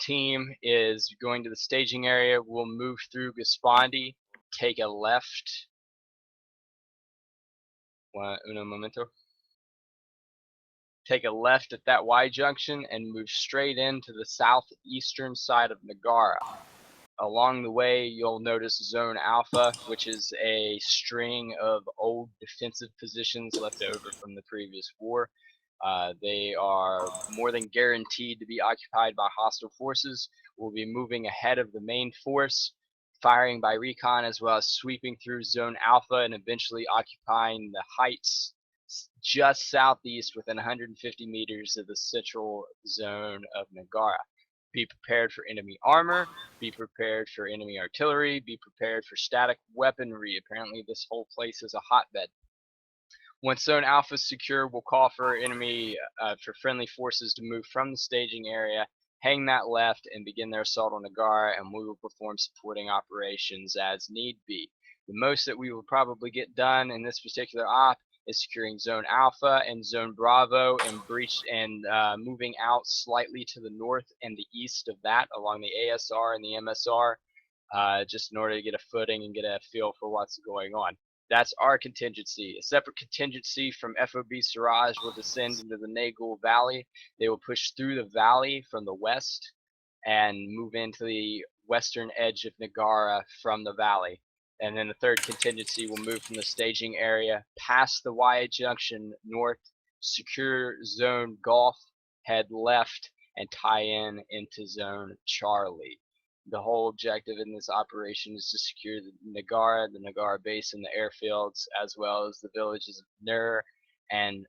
team is going to the staging area. We'll move through Gaspondi, take a left. Uno momento. Take a left at that Y junction and move straight into the southeastern side of Nagara. Along the way, you'll notice Zone Alpha, which is a string of old defensive positions left over from the previous war. They are more than guaranteed to be occupied by hostile forces. We'll be moving ahead of the main force, firing by recon, as well as sweeping through Zone Alpha and eventually occupying the heights just southeast within 150 meters of the central zone of Nagara. Be prepared for enemy armor, be prepared for enemy artillery, be prepared for static weaponry. Apparently this whole place is a hotbed. Once Zone Alpha is secure, we'll call for for friendly forces to move from the staging area, hang that left, and begin their assault on Nagara, and we will perform supporting operations as need be. The most that we will probably get done in this particular op is securing Zone Alpha and Zone Bravo and moving out slightly to the north and the east of that along the ASR and the MSR, just in order to get a footing and get a feel for what's going on. That's our contingency. A separate contingency from FOB Siraj will descend into the Nagul Valley. They will push through the valley from the west and move into the western edge of Nagara from the valley. And then the third contingency will move from the staging area past the Y junction north, secure Zone Golf, head left, and tie in into Zone Charlie. The whole objective in this operation is to secure the Nagara base and the airfields, as well as the villages of Nur and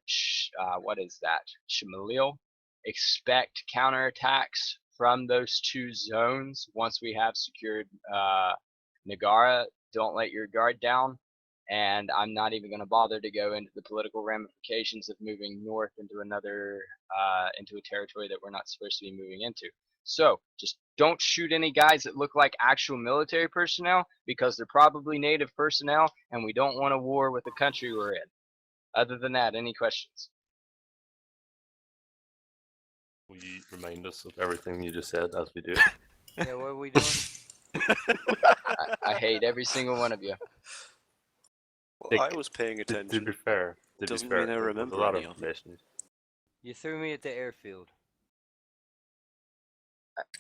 Shimalil. Expect counterattacks from those two zones once we have secured Nagara. Don't let your guard down, and I'm not even going to bother to go into the political ramifications of moving north into into a territory that we're not supposed to be moving into. So just don't shoot any guys that look like actual military personnel, because they're probably native personnel, and we don't want a war with the country we're in. Other than that, any questions? Will you remind us of everything you just said as we do? Yeah, what are we doing? I hate every single one of you. Well, I was paying attention. To be fair, Doesn't mean I remember a lot any of of it. information. You threw me at the airfield.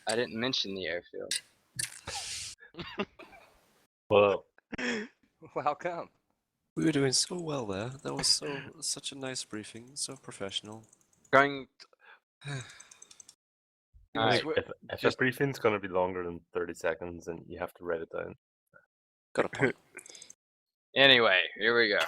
I didn't mention the airfield. Well, How come? We were doing so well there. That was such a nice briefing, so professional. Going. Alright. if a briefing's going to be longer than 30 seconds, then you have to write it down. Got a point. Anyway, here we go.